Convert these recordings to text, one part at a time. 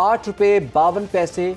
₹8.52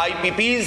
IPPs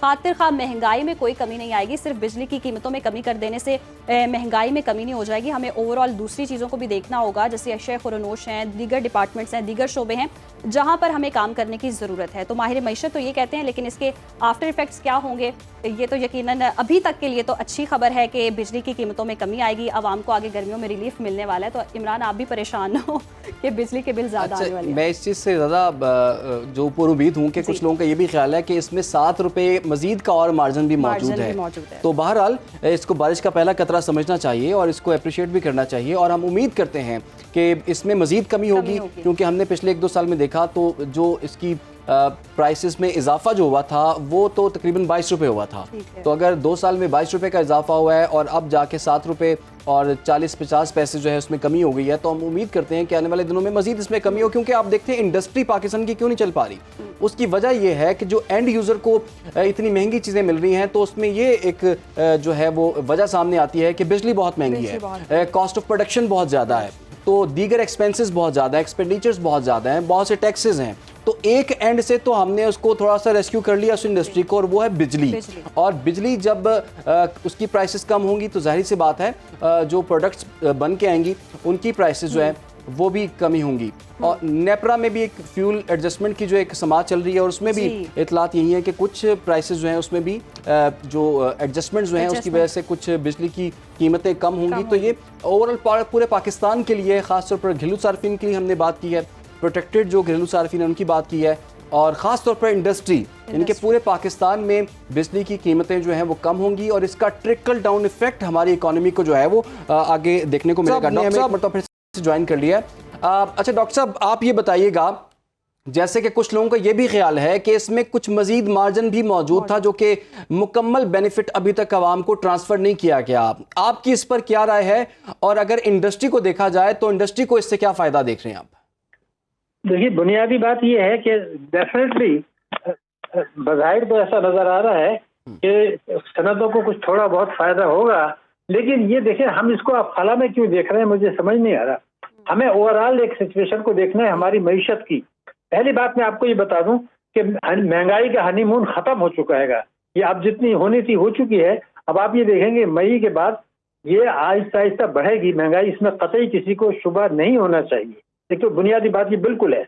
خاطر خواہ مہنگائی میں کوئی کمی نہیں آئے گی. صرف بجلی کی قیمتوں میں کمی کر دینے سے مہنگائی میں کمی نہیں ہو جائے گی. ہمیں اوور آل دوسری چیزوں کو بھی دیکھنا ہوگا, جیسے اشیاء خورنوش ہیں, دیگر ڈپارٹمنٹس ہیں, دیگر شعبے ہیں جہاں پر ہمیں کام کرنے کی ضرورت ہے. تو ماہر معیشت تو یہ کہتے ہیں, لیکن اس کے آفٹر ایفیکٹس کیا ہوں گے یہ تو یقیناً ابھی تک کے لیے تو اچھی خبر ہے کہ بجلی کی قیمتوں میں کمی آئے گی, عوام کو آگے گرمیوں میں ریلیف ملنے والا ہے. تو عمران آپ بھی پریشان نہ ہو کہ بجلی کے بل زیادہ آنے والے ہیں. میں اس چیز سے زیادہ جو پر امید ہوں کہ کچھ لوگوں کا یہ بھی خیال ہے کہ اس میں 7 روپے مزید کا اور مارجن بھی موجود ہے. تو بہرحال اس کو بارش کا پہلا قطرہ سمجھنا چاہیے اور اس کو اپریشیٹ بھی کرنا چاہیے, اور ہم امید کرتے ہیں کہ اس میں مزید کمی ہوگی, کیونکہ ہم نے پچھلے 1-2 سال میں دیکھا تو جو اس کی پرائسز میں اضافہ جو ہوا تھا وہ تو تقریباً 22 روپے ہوا تھا. تو اگر 2 سال میں 22 روپے کا اضافہ ہوا ہے اور اب جا کے 7 روپے اور 40-50 پیسے جو ہے اس میں کمی ہو گئی ہے, تو ہم امید کرتے ہیں کہ آنے والے دنوں میں مزید اس میں کمی ہو. کیونکہ آپ دیکھتے ہیں انڈسٹری پاکستان کی کیوں نہیں چل پا رہی, اس کی وجہ یہ ہے کہ جو اینڈ یوزر کو اتنی مہنگی چیزیں مل رہی ہیں, تو اس میں یہ ایک جو ہے وہ وجہ سامنے آتی ہے کہ بجلی بہت مہنگی ہے, کاسٹ آف پروڈکشن بہت زیادہ ہے, تو دیگر ایکسپینسز بہت زیادہ ہیں, ایکسپینڈیچرز بہت زیادہ ہیں, بہت سے ٹیکسز ہیں. تو ایک اینڈ سے تو ہم نے اس کو تھوڑا سا ریسکیو کر لیا اس انڈسٹری کو, اور وہ ہے بجلی. اور بجلی جب اس کی پرائسز کم ہوں گی تو ظاہر سی بات ہے جو پروڈکٹس بن کے آئیں گی ان کی پرائسز جو ہیں وہ بھی کمی ہوں گی. اور نیپرا میں بھی ایک فیول ایڈجسٹمنٹ کی جو ایک سماعت چل رہی ہے, اور اس میں بھی اطلاعات یہی ہیں کہ کچھ پرائسز جو ہیں اس میں بھی جو ایڈجسٹمنٹ جو ہیں اس کی وجہ سے کچھ بجلی کی قیمتیں کم ہوں گی. تو یہ اوور آل پورے پاکستان کے لیے, خاص طور پر گھریلو صارفین کے لیے ہم نے بات کی ہے, پروٹیکٹڈ جو گھریلو صارفین ہیں ان کی بات کی ہے, اور خاص طور پر انڈسٹری, یعنی کہ پورے پاکستان میں بجلی کی قیمتیں جو ہیں وہ کم ہوں گی, اور اس کا ٹرکل ڈاؤن ایفیکٹ ہماری اکانومی کو جو ہے وہ آگے دیکھنے کو ملے گا. ہمیں ایک مرتبہ پھر سے جوائن کر لیا. اچھا ڈاکٹر صاحب, آپ یہ بتائیے گا, جیسے کہ کچھ لوگوں کا یہ بھی خیال ہے کہ اس میں کچھ مزید مارجن بھی موجود تھا جو کہ مکمل بینیفٹ ابھی تک عوام کو ٹرانسفر نہیں کیا گیا. آپ کی اس پر کیا رائے ہے, اور اگر انڈسٹری کو دیکھا جائے تو انڈسٹری کو اس سے کیا فائدہ دیکھ رہے ہیں آپ؟ دیکھیے, بنیادی بات یہ ہے کہ ڈیفینیٹلی بظاہر تو ایسا نظر آ رہا ہے کہ صنعتوں کو کچھ تھوڑا بہت فائدہ ہوگا, لیکن یہ دیکھیں ہم اس کو آپ خلا میں کیوں دیکھ رہے ہیں مجھے سمجھ نہیں آ رہا. ہمیں اوور آل ایک سچویشن کو دیکھنا ہے ہماری معیشت کی. پہلی بات میں آپ کو یہ بتا دوں کہ مہنگائی کا ہنی مون ختم ہو چکا ہے گا, یہ اب جتنی ہونی تھی ہو چکی ہے. اب آپ یہ دیکھیں گے مئی کے بعد یہ آہستہ آہستہ بڑھے گی مہنگائی, اس میں قطعی کسی کو شبہ نہیں ہونا چاہیے. ایک تو بنیادی بات یہ بالکل ہے.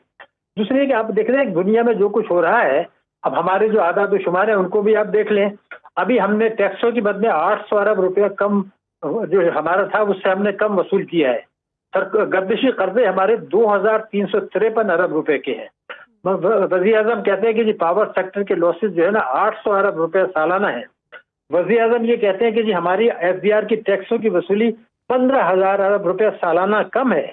دوسری کہ آپ دیکھ رہے ہیں دنیا میں جو کچھ ہو رہا ہے, اب ہمارے جو اعداد و شمار ہیں ان کو بھی آپ دیکھ لیں. ابھی ہم نے ٹیکسوں کی مد میں 800 ارب روپیہ کم جو ہمارا تھا اس سے ہم نے کم وصول کیا ہے. گردشی قرضے ہمارے 2353 ارب روپے کے ہیں. وزیر اعظم کہتے ہیں کہ جی پاور سیکٹر کے لاسز جو ہے نا 800 ارب روپے سالانہ ہیں. وزیر اعظم یہ کہتے ہیں کہ جی ہماری ایف ڈی آر کی ٹیکسوں کی وصولی 15,000 ارب روپے سالانہ کم ہے.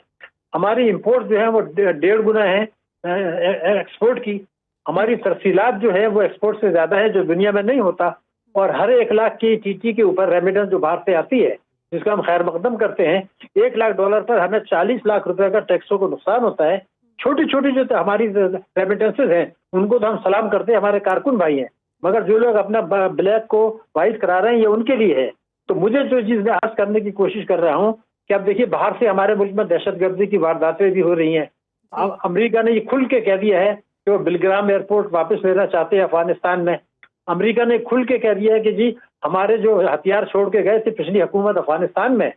ہماری امپورٹ جو ہے وہ 1.5 گنا ہے ایکسپورٹ کی. ہماری ترسیلات جو ہے وہ ایکسپورٹ سے زیادہ ہے, جو دنیا میں نہیں ہوتا. اور ہر 1 لاکھ کی ٹی ٹی کے اوپر ریمیٹنس جو باہر سے آتی ہے جس کا ہم خیر مقدم کرتے ہیں, $1 لاکھ پر ہمیں 40 لاکھ روپے کا ٹیکسوں کو نقصان ہوتا ہے. چھوٹی چھوٹی جو ہماری ریمیٹنسز ہیں ان کو تو ہم سلام کرتے ہیں, ہمارے کارکن بھائی ہیں, مگر جو لوگ اپنا بلیک کو وائٹ کرا رہے ہیں یہ ان کے لیے ہے. تو مجھے جو چیز میں عرض کرنے کی کوشش کر رہا ہوں کہ اب دیکھیے باہر سے ہمارے ملک میں دہشت گردی کی وارداتیں بھی ہو رہی ہیں. امریکہ نے یہ کھل کے کہہ دیا ہے کہ وہ بلگرام ایئرپورٹ واپس لینا چاہتے ہیں افغانستان میں. امریکہ نے کھل کے کہہ دیا ہے کہ جی ہمارے جو ہتھیار چھوڑ کے گئے تھے پچھلی حکومت افغانستان میں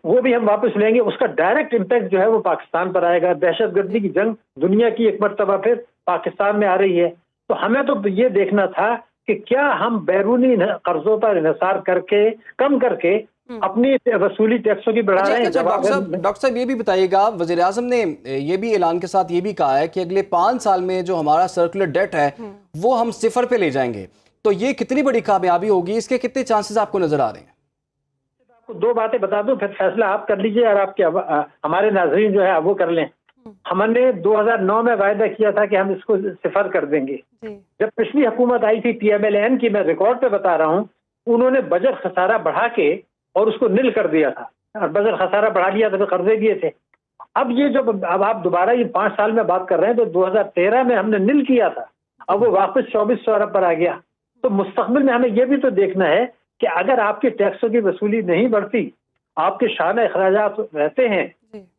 وہ بھی ہم واپس لیں گے. اس کا ڈائریکٹ امپیکٹ جو ہے وہ پاکستان پر آئے گا. دہشت گردی کی جنگ دنیا کی ایک مرتبہ پھر پاکستان میں آ رہی ہے. تو ہمیں تو یہ دیکھنا تھا کہ کیا ہم بیرونی قرضوں پر انحصار کر کے کم کر کے اپنی وصولی ٹیکسوں کی بڑھا رہے ہیں. ڈاکٹر صاحب یہ بھی بتائیے گا, وزیر اعظم نے یہ بھی اعلان کے ساتھ یہ بھی کہا ہے کہ اگلے 5 سال میں جو ہمارا سرکولر ڈیٹ ہے وہ ہم 0 پہ لے جائیں گے. تو یہ کتنی بڑی کامیابی ہوگی, اس کے کتنے چانسز آپ کو نظر آ رہے ہیں؟ آپ کو 2 باتیں بتا دوں, پھر فیصلہ آپ کر لیجئے اور آپ کے ہمارے ناظرین جو ہے وہ کر لیں. ہم نے 2009 میں وعدہ کیا تھا کہ ہم اس کو 0 کر دیں گے. جب پچھلی حکومت آئی تھی پی ایم ایل این کی, میں ریکارڈ پہ بتا رہا ہوں, انہوں نے بجٹ خسارہ بڑھا کے اور اس کو نل کر دیا تھا, اور بجٹ خسارہ بڑھا لیا تو قرضے دیے تھے. اب یہ جو اب آپ دوبارہ یہ 5 سال میں بات کر رہے ہیں تو 2013 میں ہم نے نل کیا تھا, اب وہ واپس 2400 ارب پر آ گیا. تو مستقبل میں ہمیں یہ بھی تو دیکھنا ہے کہ اگر آپ کے ٹیکسوں کی وصولی نہیں بڑھتی, آپ کے شانہ اخراجات رہتے ہیں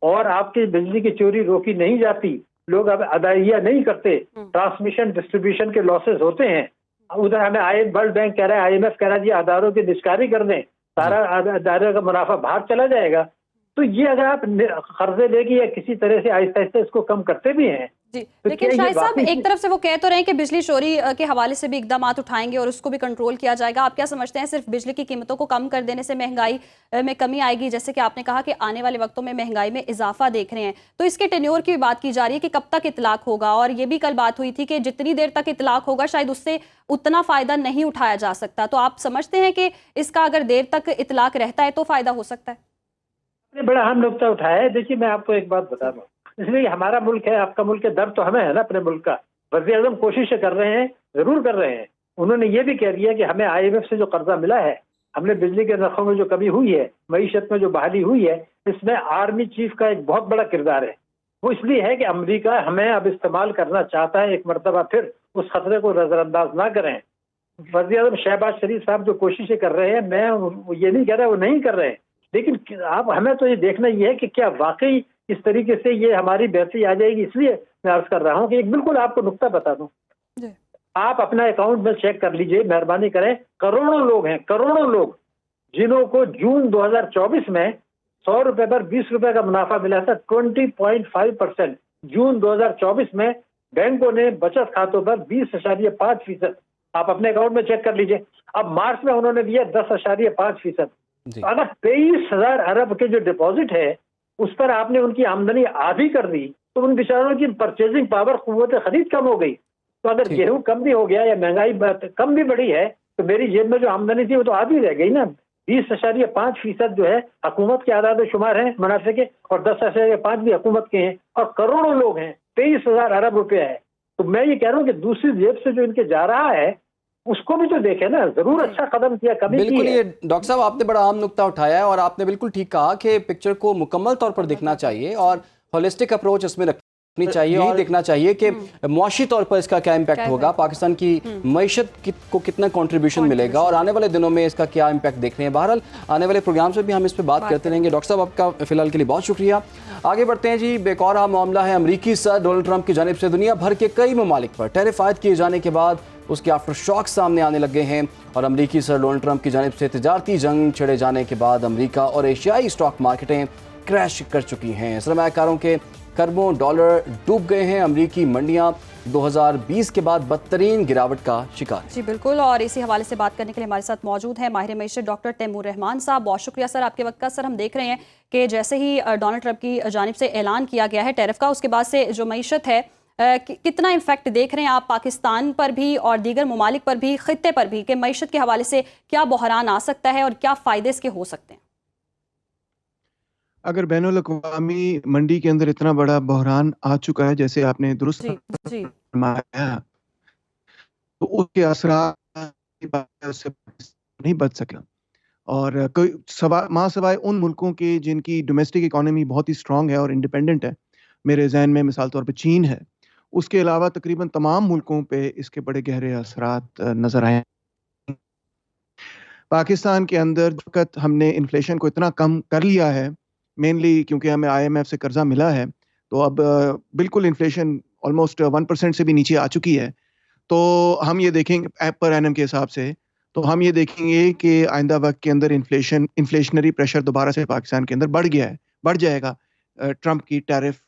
اور آپ کی بجلی کی چوری روکی نہیں جاتی, لوگ اب ادائیگیاں نہیں کرتے, ٹرانسمیشن ڈسٹریبیوشن کے لاسز ہوتے ہیں, ادھر ہمیں ورلڈ بینک کہہ رہا ہے, IMF کہہ رہا ہے جی اداروں کی نشکاری کر دیں, سارا ادارے کا منافع باہر چلا جائے گا. تو یہ اگر آپ قرضے لے کے یا کسی طرح سے آہستہ آہستہ اس کو کم کرتے بھی ہیں. جی, تو لیکن کیا یہ شاہد صاحب واقعی ایک طرف سے وہ کہہ تو رہے ہیں کہ بجلی چوری کے حوالے سے بھی اقدامات اٹھائیں گے اور اس کو بھی کنٹرول کیا جائے گا. آپ کیا سمجھتے ہیں صرف بجلی کی قیمتوں کو کم کر دینے سے مہنگائی میں کمی آئے گی؟ جیسے کہ آپ نے کہا کہ آنے والے وقتوں میں مہنگائی میں اضافہ دیکھ رہے ہیں, تو اس کے ٹینیور کی بات کی جا رہی ہے کہ کب تک اطلاق ہوگا, اور یہ بھی کل بات ہوئی تھی کہ جتنی دیر تک اطلاق ہوگا شاید اس سے اتنا فائدہ نہیں اٹھایا جا سکتا. تو آپ سمجھتے ہیں کہ اس کا اگر دیر تک اطلاق رہتا ہے تو فائدہ ہو سکتا ہے؟ بڑا اہم نقطہ اٹھایا ہے. دیکھیے میں آپ کو ایک بات بتا دوں, اس لیے ہمارا ملک ہے, آپ کا ملک ہے, درد تو ہمیں ہے نا اپنے ملک کا. وزیر اعظم کوششیں کر رہے ہیں, ضرور کر رہے ہیں. انہوں نے یہ بھی کہہ دیا کہ ہمیں IMF سے جو قرضہ ملا ہے, ہم نے بجلی کے نرخوں میں جو کمی ہوئی ہے, معیشت میں جو بحالی ہوئی ہے, اس میں آرمی چیف کا ایک بہت بڑا کردار ہے. وہ اس لیے ہے کہ امریکہ ہمیں اب استعمال کرنا چاہتا ہے. ایک مرتبہ پھر اس خطرے کو نظر انداز نہ کریں. وزیر اعظم شہباز شریف صاحب جو کوششیں کر رہے ہیں, میں یہ نہیں کہہ رہا وہ نہیں کر رہے ہیں, لیکن آپ ہمیں تو یہ دیکھنا یہ ہے کہ کیا واقعی اس طریقے سے یہ ہماری بہتری آ جائے گی. اس لیے میں عرض کر رہا ہوں کہ ایک بالکل آپ کو نقطہ بتا دوں, آپ اپنا اکاؤنٹ میں چیک کر لیجئے, مہربانی کریں. کروڑوں لوگ ہیں, کروڑوں لوگ, جنہوں کو جون 2024 میں 100 روپے پر 20 روپے کا منافع ملا تھا. 20.5% جون 2024 میں بینکوں نے بچت کھاتوں پر 20.5%. آپ اپنے اکاؤنٹ میں چیک کر لیجئے. اب مارچ میں انہوں نے دیا 10.5%. اگر 23,000 ارب کے جو ڈپازٹ ہے اس پر آپ نے ان کی آمدنی آدھی کر دی, تو ان بیچاروں کی پرچیزنگ پاور, قوت خرید کم ہو گئی. تو اگر گیہوں کم بھی ہو گیا یا مہنگائی کم بھی بڑھی ہے, تو میری جیب میں جو آمدنی تھی وہ تو آدھی رہ گئی نا. 20.5% جو ہے حکومت کے اعداد و شمار ہیں منافع کے, اور 10.5 بھی حکومت کے ہیں, اور کروڑوں لوگ ہیں. 23,000 ارب روپے ہے. تو میں یہ کہہ رہا ہوں کہ دوسری جیب سے جو ان کے جا رہا ہے اس کو بھی تو دیکھیں نا. ضرور اچھا قدم کیا, کمی کی ہے. بالکل, یہ ڈاکٹر صاحب آپ نے بڑا اہم نقطہ اٹھایا ہے, اور آپ نے بالکل ٹھیک کہا کہ پکچر کو مکمل طور پر دیکھنا چاہیے اور ہولسٹک اپروچ اس میں رکھنی چاہیے, اور دیکھنا چاہیے کہ معاشی طور پر اس کا کیا امپیکٹ ہوگا, پاکستان کی معیشت کو کتنا کنٹریبیوشن ملے گا, اور آنے والے دنوں میں اس کا کیا امپیکٹ دیکھ رہے ہیں. بہرحال آنے والے پروگرامز میں بھی ہم اس پہ بات کرتے رہیں گے. ڈاکٹر صاحب آپ کا فی الحال کے لیے بہت شکریہ. آگے بڑھتے ہیں جی. ایک اور اہم معاملہ ہے, امریکی صدر ڈونلڈ ٹرمپ کی جانب سے دنیا بھر کے کئی ممالک پر ٹیرف عائد کیے جانے کے بعد اس کے آفٹر شاک سامنے آنے لگے ہیں, اور امریکی صدر ڈونلڈ ٹرمپ کی جانب سے تجارتی جنگ چھڑے جانے کے بعد امریکہ اور ایشیائی اسٹاک مارکیٹیں کریش کر چکی ہیں. سرمایہ کاروں کے کروڑوں ڈالر ڈوب گئے ہیں. امریکی منڈیاں 2020 کے بعد بدترین گراوٹ کا شکار. جی بالکل, اور اسی حوالے سے بات کرنے کے لیے ہمارے ساتھ موجود ہیں ماہر معیشت ڈاکٹر تیمور رحمان صاحب. بہت شکریہ سر آپ کے وقت کا. سر ہم دیکھ رہے ہیں کہ جیسے ہی ڈونلڈ ٹرمپ کی جانب سے اعلان کیا گیا ہے ٹیرف کا, اس کے بعد سے جو معیشت ہے کتنا انفیکٹ دیکھ رہے ہیں آپ پاکستان پر بھی اور دیگر ممالک پر بھی, خطے پر بھی, کہ معیشت کے حوالے سے کیا بحران آ سکتا ہے اور کیا فائدے اس کے ہو سکتے ہیں؟ اگر بین الاقوامی منڈی کے اندر اتنا بڑا بحران آ چکا ہے جیسے آپ نے درست فرمایا, تو اس کے اثرات سے نہیں بچ سکا. اور ماں سوائے ان ملکوں کے جن کی ڈومیسٹک اکانومی بہت ہی اسٹرانگ ہے اور انڈیپینڈنٹ ہے, میرے ذہن میں مثال طور پہ چین ہے, اس کے علاوہ تقریباً تمام ملکوں پہ اس کے بڑے گہرے اثرات نظر آئے. پاکستان کے اندر وقت ہم نے انفلیشن کو اتنا کم کر لیا ہے, مینلی کیونکہ ہمیں IMF سے قرضہ ملا ہے, تو اب بالکل انفلیشن آلموسٹ 1% سے بھی نیچے آ چکی ہے. تو ہم یہ دیکھیں گے پر اینم کے حساب سے, تو ہم یہ دیکھیں گے کہ آئندہ وقت کے اندر انفلیشنری پریشر دوبارہ سے پاکستان کے اندر بڑھ جائے گا ٹرمپ کی ٹیرف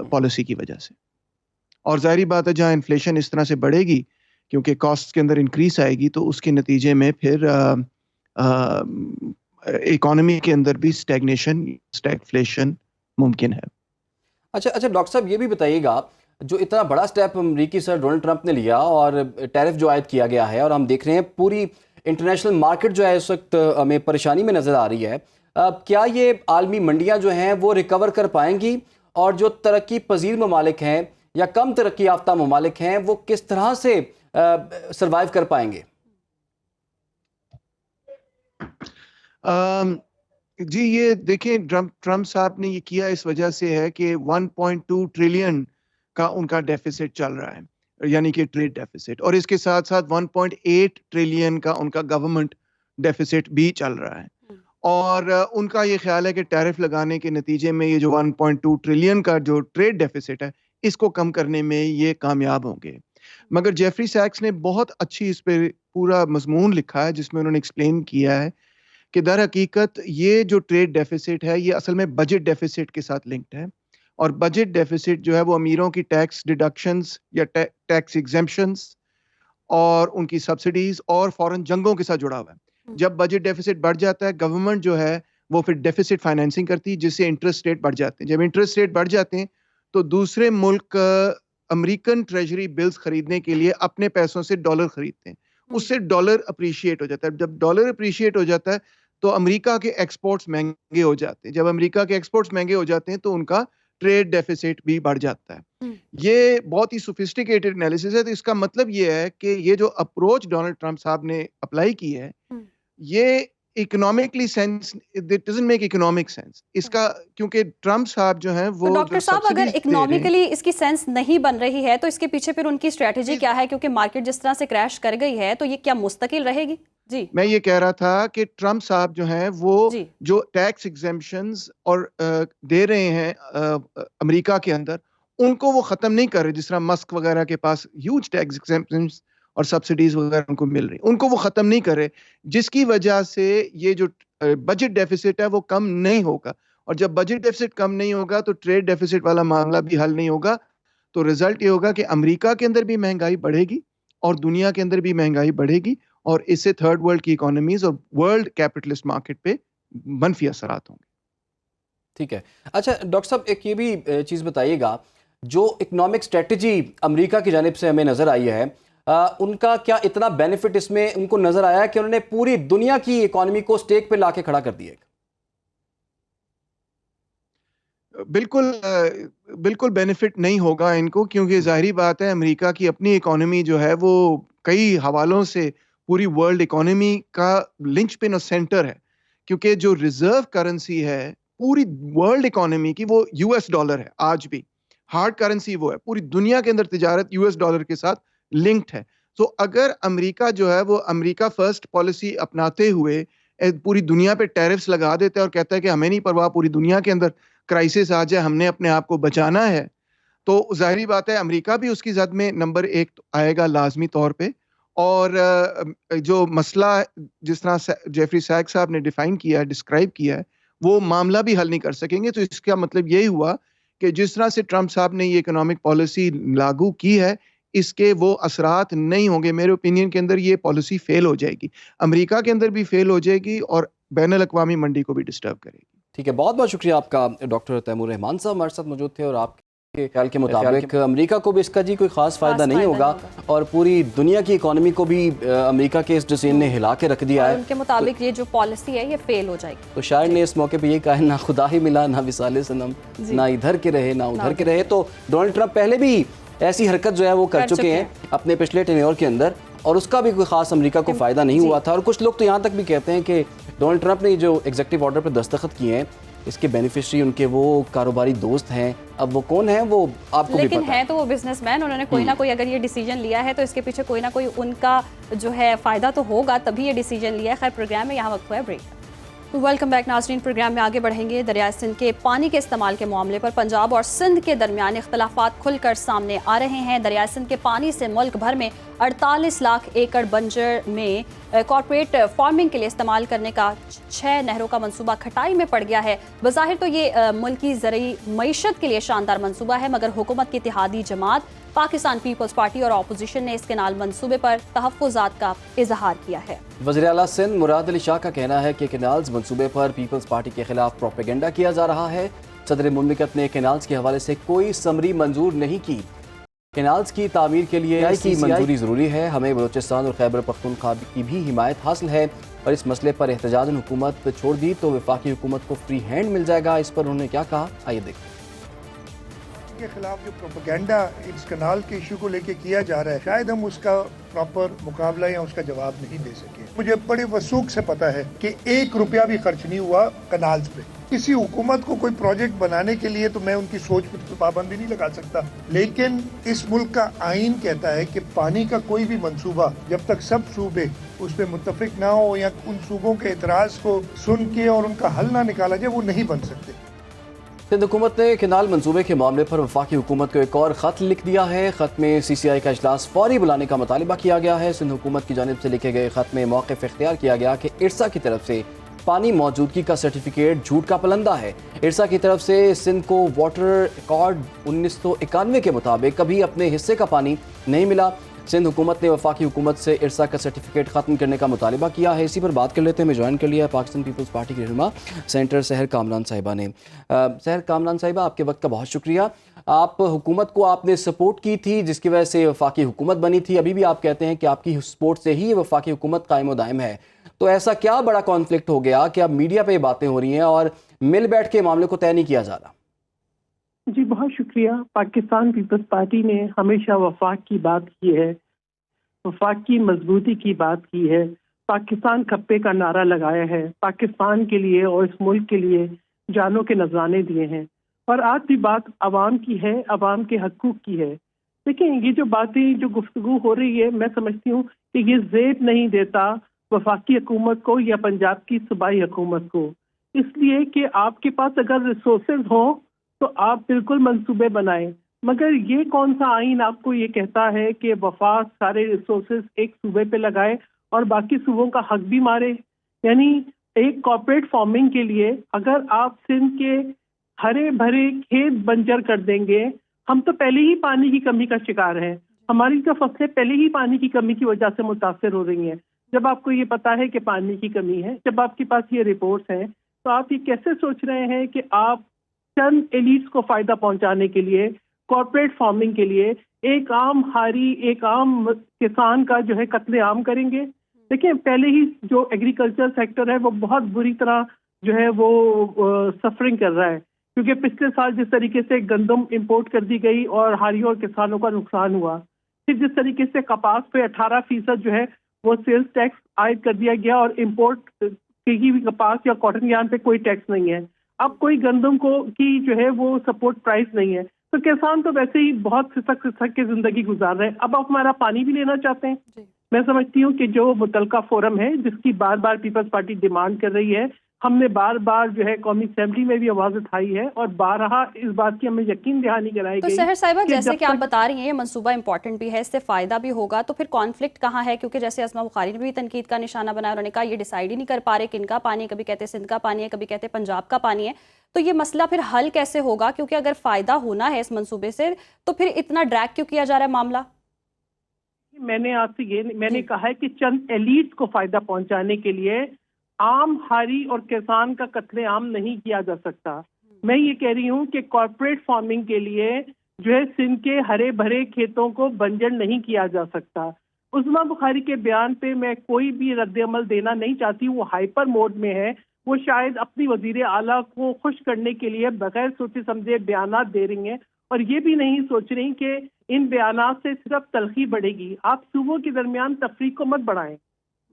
پالیسی کی وجہ سے. اور ظاہری بات ہے جہاں انفلیشن اس طرح سے بڑھے گی کیونکہ کاسٹ کے اندر انکریز آئے گی, تو اس کے نتیجے میں پھر اکانومی کے اندر بھی اسٹیگفلیشن ممکن ہے. اچھا ڈاکٹر صاحب یہ بھی بتائیے گا, جو اتنا بڑا سٹیپ امریکی صدر ڈونلڈ ٹرمپ نے لیا اور ٹیرف جو عائد کیا گیا ہے, اور ہم دیکھ رہے ہیں پوری انٹرنیشنل مارکیٹ جو ہے اس وقت ہمیں پریشانی میں نظر آ رہی ہے, کیا یہ عالمی منڈیاں جو ہیں وہ ریکور کر پائیں گی, اور جو ترقی پذیر ممالک ہیں یا کم ترقی یافتہ ممالک ہیں وہ کس طرح سے سروائیو کر پائیں گے؟ جی یہ دیکھیں, ٹرمپ صاحب نے یہ کیا اس وجہ سے ہے کہ 1.2 ٹریلین کا ان کا ڈیفیسٹ چل رہا ہے, یعنی کہ ٹریڈ ڈیفیسٹ, اور اس کے ساتھ ساتھ 1.8 ٹریلین کا ان کا گورنمنٹ ڈیفیسٹ بھی چل رہا ہے. اور ان کا یہ خیال ہے کہ ٹیرف لگانے کے نتیجے میں یہ جو 1.2 ٹریلین کا جو ٹریڈ ڈیفیسٹ ہے اس کو کم کرنے میں یہ کامیاب ہوں گے. مگر جیفری سیکس نے بہت اچھی اس پہ پورا مضمون لکھا ہے جس میں انہوں نے ایکسپلین کیا ہے کہ در حقیقت یہ جو ٹریڈ ڈیفیسٹ ہے یہ اصل میں بجٹ ڈیفیسٹ کے ساتھ لنکڈ ہے، اور بجٹ ڈیفیسٹ جو ہے وہ امیروں کی ٹیکس ڈیڈکشنز یا ٹیکس ایگزمپشنز اور ان کی سبسڈیز اور فورن جنگوں کے ساتھ جڑا ہوا ہے۔ جب بجٹ ڈیفیسٹ بڑھ جاتا ہے گورنمنٹ جو ہے وہ پھر ڈیفیسٹ فائنینسنگ کرتی ہے جس سے انٹرسٹ ریٹ بڑھ جاتے ہیں، جب انٹرسٹ ریٹ بڑھ جاتے ہیں تو دوسرے ملک امریکن ٹریجری بلز خریدنے کے لیے اپنے پیسوں سے ڈالر خریدتے ہیں، اس سے ڈالر اپریشیٹ ہو جاتا ہے۔ جب ڈالر اپریشیٹ ہو جاتا ہے تو امریکہ کے ایکسپورٹس مہنگے ہو جاتے ہیں، جب امریکہ کے ایکسپورٹس مہنگے ہو جاتے ہیں تو ان کا ٹریڈ ڈیفیسٹ بھی بڑھ جاتا ہے۔ یہ بہت ہی سوفسٹیکیٹڈ انالیسس ہے، تو اس کا مطلب یہ ہے کہ یہ جو اپروچ ڈونلڈ ٹرمپ صاحب نے اپلائی کی ہے یہ economically sense it doesn't make economic sense اس کا، کیونکہ ٹرمپ صاحب جو ہیں وہ ڈاکٹر صاحب اگر اکنامکلی اس کی سینس نہیں بن رہی ہے تو اس کے پیچھے پھر ان کی اسٹریٹجی کیا ہے؟ کیونکہ مارکیٹ جس طرح سے کریش کر گئی ہے تو یہ کیا مستقل رہے گی؟ جی میں یہ کہہ رہا تھا کہ ٹرمپ صاحب جو ہیں وہ جو ٹیکس ایگزمپشنز اور دے رہے ہیں امریکہ کے اندر ان کو وہ ختم نہیں کر رہے، جس طرح مسک وغیرہ کے پاس ہیوج ٹیکس ایگزمپشنز اور سبسڈیز وغیرہ ان کو مل رہی، ان کو وہ ختم نہیں کر رہے، جس کی وجہ سے یہ جو بجٹ ڈیفیسٹ ہے وہ کم نہیں ہوگا، اور جب بجٹ ڈیفیسٹ کم نہیں ہوگا تو ٹریڈ ڈیفیسٹ والا معاملہ بھی حل نہیں ہوگا، تو رزلٹ یہ ہوگا کہ امریکہ کے اندر بھی مہنگائی بڑھے گی اور دنیا کے اندر بھی مہنگائی بڑھے گی، اور اس سے تھرڈ ورلڈ کی اکانومیز اور ورلڈ کیپٹلسٹ مارکیٹ پہ منفی اثرات ہوں گے۔ ٹھیک ہے، اچھا ڈاکٹر صاحب ایک یہ بھی چیز بتائیے گا، جو اکنامک اسٹریٹجی امریکہ کی جانب سے ہمیں نظر آئی ہے ان کا کیا اتنا بینیفٹ اس میں ان کو نظر آیا کہ انہوں نے پوری دنیا کی اکانومی کو سٹیک پہ لا کے کھڑا کر دیا؟ بالکل بینیفٹ نہیں ہوگا ان کو، کیونکہ ظاہری بات ہے امریکہ کی اپنی اکانومی جو ہے وہ کئی حوالوں سے پوری ورلڈ اکانومی کا لنچ پن اور سینٹر ہے، کیونکہ جو ریزرو کرنسی ہے پوری ورلڈ اکانومی کی وہ یو ایس ڈالر ہے، آج بھی ہارڈ کرنسی وہ ہے، پوری دنیا کے اندر تجارت یو ایس ڈالر کے ساتھ لنکڈ ہے۔ تو اگر امریکہ جو ہے وہ امریکہ فرسٹ پالیسی اپناتے ہوئے پوری دنیا پہ ٹیرفز لگا دیتا ہے اور کہتا ہے کہ ہمیں نہیں پرواہ، پوری دنیا کے اندر کرائسس آ جائے ہم نے اپنے آپ کو بچانا ہے، تو ظاہری بات ہے امریکہ بھی اس کی زد میں نمبر 1 آئے گا لازمی طور پہ، اور جو مسئلہ جس طرح جیفری سیکس صاحب نے ڈیفائن کیا ہے، ڈسکرائب کیا ہے، وہ معاملہ بھی حل نہیں کر سکیں گے۔ تو اس کا مطلب یہی ہوا کہ جس طرح سے ٹرمپ صاحب نے یہ اکنامک پالیسی لاگو کی ہے اس کے وہ اثرات نہیں ہوں گے۔ میرے اوپینین کے اندر یہ پالیسی فیل ہو جائے گی، امریکہ کے اندر بھی فیل ہو جائے گی اور بین الاقوامی منڈی کو بھی ڈسٹرب کرے گی۔ ٹھیک ہے، بہت بہت شکریہ آپ کا ڈاکٹر تیمور رحمان صاحب ہمارے ساتھ موجود تھے، اور آپ کے خیال کے مطابق امریکہ کو بھی اس کا جی کوئی خاص فائدہ نہیں ہوگا اور پوری دنیا کی اکانومی کو بھی امریکہ کے اس ڈیسیژن نے ہلا کے رکھ دیا ہے، ان کے مطابق یہ جو پالیسی ہے یہ فیل ہو جائے گی۔ تو شاعر نے اس موقع پہ یہ کہا ہے نہ خدا ہی ملا نہ وصال صنم، نہ ادھر کے رہے نہ ادھر کے رہے۔ تو ڈونلڈ ٹرمپ پہلے بھی ایسی حرکت جو ہے وہ کر چکے ہیں اپنے پچھلے ٹینیور کے اندر، اور اس کا بھی کوئی خاص امریکہ کو فائدہ نہیں ہوا تھا، اور کچھ لوگ تو یہاں تک بھی کہتے ہیں کہ ڈونلڈ ٹرمپ نے جو ایگزیکٹو آرڈر پہ دستخط کیے ہیں اس کے بینیفیشری ان کے وہ کاروباری دوست ہیں، اب وہ کون ہیں وہ آپ کو بھی پتہ ہے، لیکن ہیں تو وہ بزنس مین، انہوں نے کوئی نہ کوئی اگر یہ ڈیسیجن لیا ہے تو اس کے پیچھے کوئی نہ کوئی ان کا جو ہے فائدہ تو ہوگا، تبھی یہ ڈیسیجن لیا ہے۔ خیر پروگرام میں یہاں وقت ہوا ہے بریک۔ ویلکم بیک ناظرین، پروگرام میں آگے بڑھیں گے۔ دریائے سندھ کے پانی کے استعمال کے معاملے پر پنجاب اور سندھ کے درمیان اختلافات کھل کر سامنے آ رہے ہیں۔ دریائے سندھ کے پانی سے ملک بھر میں 48 لاکھ ایکڑ بنجر میں کارپوریٹ فارمنگ کے لیے استعمال کرنے کا 6 نہروں کا منصوبہ کھٹائی میں پڑ گیا ہے۔ بظاہر تو یہ ملکی زرعی معیشت کے لیے شاندار منصوبہ ہے، مگر حکومت کی اتحادی جماعت پاکستان پیپلز پارٹی اور اپوزیشن نے اس کے نال منصوبے پر تحفظات کا اظہار کیا ہے۔ وزیر اعلیٰ سندھ مراد علی شاہ کا کہنا ہے کہ کینالز منصوبے پر پیپلز پارٹی کے خلاف پروپیگنڈا کیا جا رہا ہے۔ صدر مملکت نے کینالز کے حوالے سے کوئی سمری منظور نہیں کی۔ کینالز کی تعمیر کے لیے کی منظوری ضروری ہے، ہمیں بلوچستان اور خیبر پختونخوا کی بھی حمایت حاصل ہے، اور اس مسئلے پر احتجاجاً حکومت چھوڑ دی تو وفاقی حکومت کو فری ہینڈ مل جائے گا۔ اس پر انہوں نے کیا کہا، آئیے دیکھیں۔ کے خلاف جو پروپیگنڈا اس کنال کے ایشو کو لے کے کیا جا رہا ہے، شاید ہم اس کا پراپر مقابلہ یا اس کا جواب نہیں دے سکے۔ مجھے بڑے وثوق سے پتا ہے کہ 1 روپیہ بھی خرچ نہیں ہوا کنالز پہ۔ کسی حکومت کو کوئی پروجیکٹ بنانے کے لیے تو میں ان کی سوچ پر پابندی نہیں لگا سکتا، لیکن اس ملک کا آئین کہتا ہے کہ پانی کا کوئی بھی منصوبہ جب تک سب صوبے اس پہ متفق نہ ہو یا ان صوبوں کے اعتراض کو سن کے اور ان کا حل نہ نکالا جائے وہ نہیں بن سکتے۔ سندھ حکومت نے کینال منصوبے کے معاملے پر وفاقی حکومت کو ایک اور خط لکھ دیا ہے. خط میں CCI کا اجلاس فوری بلانے کا مطالبہ کیا گیا ہے. سندھ حکومت کی جانب سے لکھے گئے خط میں موقف اختیار کیا گیا کہ ارسا کی طرف سے پانی موجودگی کا سرٹیفکیٹ جھوٹ کا پلندہ ہے. ارسا کی طرف سے سندھ کو واٹر ریکارڈ 1991 کے مطابق کبھی اپنے حصے کا پانی نہیں ملا. سندھ حکومت نے وفاقی حکومت سے ارسا کا سرٹیفکیٹ ختم کرنے کا مطالبہ کیا ہے. اسی پر بات کر لیتے ہیں. میں جوائن کر لیا ہے پاکستان پیپلز پارٹی کی رہنما سینیٹر سحر کامران صاحبہ نے. سحر کامران صاحبہ، آپ کے وقت کا بہت شکریہ. آپ حکومت کو آپ نے سپورٹ کی تھی جس کی وجہ سے وفاقی حکومت بنی تھی. ابھی بھی آپ کہتے ہیں کہ آپ کی سپورٹ سے ہی وفاقی حکومت قائم و دائم ہے. تو ایسا کیا بڑا کانفلکٹ ہو گیا کہ اب میڈیا پہ یہ باتیں ہو رہی ہیں اور مل بیٹھ کے معاملے کو طے نہیں کیا جا رہا؟ جی بہت شکریہ. پاکستان پیپلز پارٹی نے ہمیشہ وفاق کی بات کی ہے، وفاق کی مضبوطی کی بات کی ہے، پاکستان کھپے کا نعرہ لگایا ہے، پاکستان کے لیے اور اس ملک کے لیے جانوں کے نذرانے دیے ہیں. اور آج بھی بات عوام کی ہے، عوام کے حقوق کی ہے. دیکھیں یہ جو باتیں جو گفتگو ہو رہی ہے، میں سمجھتی ہوں کہ یہ زیب نہیں دیتا وفاقی حکومت کو یا پنجاب کی صوبائی حکومت کو، اس لیے کہ آپ کے پاس اگر ریسورسز ہوں تو آپ بالکل منصوبے بنائیں. مگر یہ کون سا آئین آپ کو یہ کہتا ہے کہ وفاق سارے ریسورسز ایک صوبے پہ لگائے اور باقی صوبوں کا حق بھی مارے؟ یعنی ایک کارپوریٹ فارمنگ کے لیے اگر آپ سندھ کے ہرے بھرے کھیت بنجر کر دیں گے، ہم تو پہلے ہی پانی کی کمی کا شکار ہیں، ہماری تو فصلیں پہلے ہی پانی کی کمی کی وجہ سے متاثر ہو رہی ہیں. جب آپ کو یہ پتا ہے کہ پانی کی کمی ہے، جب آپ کے پاس یہ رپورٹس ہیں، تو آپ یہ کیسے سوچ رہے ہیں کہ آپ چند ایلیٹس کو فائدہ پہنچانے کے لیے کارپوریٹ فارمنگ کے لیے ایک عام ہاری، ایک عام کسان کا جو ہے قتل عام کریں گے؟ دیکھیں پہلے ہی جو ایگریکلچر سیکٹر ہے وہ بہت بری طرح جو ہے وہ سفرنگ کر رہا ہے، کیونکہ پچھلے سال جس طریقے سے گندم امپورٹ کر دی گئی اور ہاریوں اور کسانوں کا نقصان ہوا، پھر جس طریقے سے کپاس پہ 18% جو ہے وہ سیلز ٹیکس عائد کر دیا گیا اور امپورٹ کی بھی کپاس یا کاٹن یارن پہ کوئی ٹیکس نہیں ہے. اب کوئی گندم کو کی جو ہے وہ سپورٹ پرائس نہیں ہے، تو کسان تو ویسے ہی بہت سسک کے زندگی گزار رہے ہیں. اب آپ ہمارا پانی بھی لینا چاہتے ہیں. میں سمجھتی ہوں کہ جو متعلقہ فورم ہے جس کی بار بار پیپلز پارٹی ڈیمانڈ کر رہی ہے، ہم نے بار بار جو ہے قومی اسمبلی میں بھی آواز اٹھائی ہے اور بارہا اس بات کی ہمیں یقین دہانی کرائی گئی. تو سحر صاحبہ جیسے کہ آپ بتا رہی ہیں یہ منصوبہ امپورٹنٹ بھی ہے، اس سے فائدہ بھی ہوگا، تو پھر کانفلکٹ کہاں ہے؟ کیونکہ جیسے اسما بخاری نے بھی تنقید کا نشانہ بنایا، انہوں نے کہا یہ ڈیسائیڈ ہی نہیں کر پا رہے کن کا پانی ہے، کبھی کہتے سندھ کا پانی ہے، کبھی کہتے پنجاب کا پانی ہے. تو یہ مسئلہ پھر حل کیسے ہوگا؟ کیونکہ اگر فائدہ ہونا ہے اس منصوبے سے تو پھر اتنا ڈریگ کیوں کیا جا رہا ہے معاملہ؟ میں نے آپ سے میں نے کہا ہے کہ چند ایلیٹ کو فائدہ پہنچانے کے لیے عام ہاری اور کسان کا قتل عام نہیں کیا جا سکتا. میں یہ کہہ رہی ہوں کہ کارپوریٹ فارمنگ کے لیے جو ہے سندھ کے ہرے بھرے کھیتوں کو بنجر نہیں کیا جا سکتا. عظما بخاری کے بیان پہ میں کوئی بھی رد عمل دینا نہیں چاہتی، وہ ہائپر موڈ میں ہے. وہ شاید اپنی وزیر اعلیٰ کو خوش کرنے کے لیے بغیر سوچے سمجھے بیانات دے رہی ہیں اور یہ بھی نہیں سوچ رہی کہ ان بیانات سے صرف تلخی بڑھے گی. آپ صوبوں کے درمیان تفریق کو مت بڑھائیں،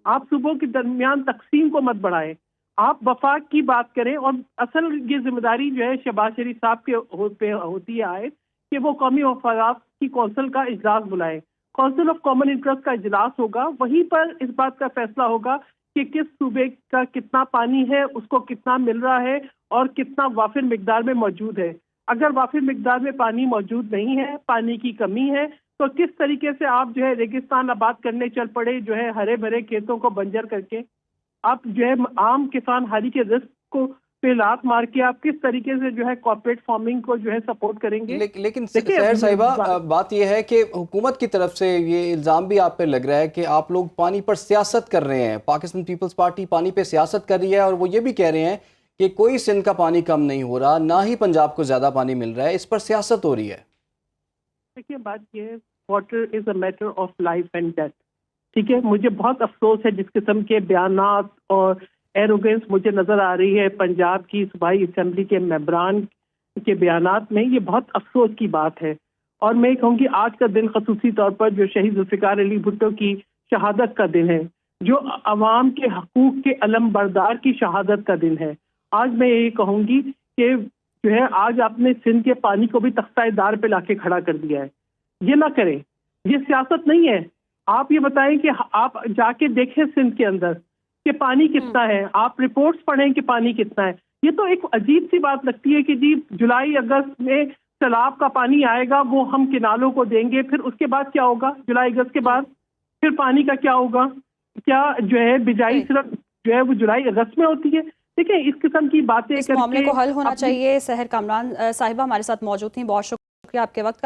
آپ صوبوں کے درمیان تقسیم کو مت بڑھائیں، آپ وفاق کی بات کریں. اور اصل یہ ذمہ داری جو ہے شہباز شریف صاحب کے ہوتی ہے آئے کہ وہ قومی مفادات کی کونسل کا اجلاس بلائے. کونسل آف کامن انٹرسٹ کا اجلاس ہوگا، وہیں پر اس بات کا فیصلہ ہوگا کہ کس صوبے کا کتنا پانی ہے، اس کو کتنا مل رہا ہے اور کتنا وافر مقدار میں موجود ہے. اگر وافر مقدار میں پانی موجود نہیں ہے، پانی کی کمی ہے، تو کس طریقے سے آپ جو ہے ریگستان آباد کرنے چل پڑے، جو ہے ہرے بھرے کھیتوں کو بنجر کر کے آپ جو ہے عام کسان ہاری کے رزق کو پہ لات مار کے آپ کس طریقے سے جو ہے کارپوریٹ فارمنگ کو جو ہے سپورٹ کریں گے. لیکن سحر صاحبہ بات یہ ہے کہ حکومت کی طرف سے یہ الزام بھی آپ پہ لگ رہا ہے کہ آپ لوگ پانی پر سیاست کر رہے ہیں. پاکستان پیپلز پارٹی پانی پہ سیاست کر رہی ہے اور وہ یہ بھی کہہ رہے ہیں کہ کوئی سندھ کا پانی کم نہیں ہو رہا، نہ ہی پنجاب کو زیادہ پانی مل رہا ہے، اس پر سیاست ہو رہی ہے. دیکھیے بات یہ ہے، water is a matter of life and death. ٹھیک ہے، مجھے بہت افسوس ہے جس قسم کے بیانات اور ایروگنس مجھے نظر آ رہی ہے پنجاب کی صوبائی اسمبلی کے ممبران کے بیانات میں، یہ بہت افسوس کی بات ہے. اور میں کہوں گی آج کا دن خصوصی طور پر جو شہید ذوالفقار علی بھٹو کی شہادت کا دن ہے، جو عوام کے حقوق کے علم بردار کی شہادت کا دن ہے. آج میں یہ کہوں گی کہ جو ہے آج آپ نے سندھ کے پانی کو بھی تختہ دار پہ لا کے کھڑا کر دیا ہے. یہ نہ کریں، یہ سیاست نہیں ہے. آپ یہ بتائیں کہ آپ جا کے دیکھیں سندھ کے اندر کہ پانی کتنا ہے، آپ رپورٹس پڑھیں کہ پانی کتنا ہے. یہ تو ایک عجیب سی بات لگتی ہے کہ جی جولائی اگست میں سیلاب کا پانی آئے گا وہ ہم کنالوں کو دیں گے، پھر اس کے بعد کیا ہوگا؟ جولائی اگست کے بعد پھر پانی کا کیا ہوگا؟ کیا جو ہے بجائی صرف جو ہے وہ جولائی اگست میں ہوتی ہے؟ دیکھیں اس قسم کی باتیں اس معاملے کو حل ہونا چاہیے۔ سحر کامران صاحبہ ہمارے ساتھ موجود تھیں، بہت شکریہ آپ کے وقت کا۔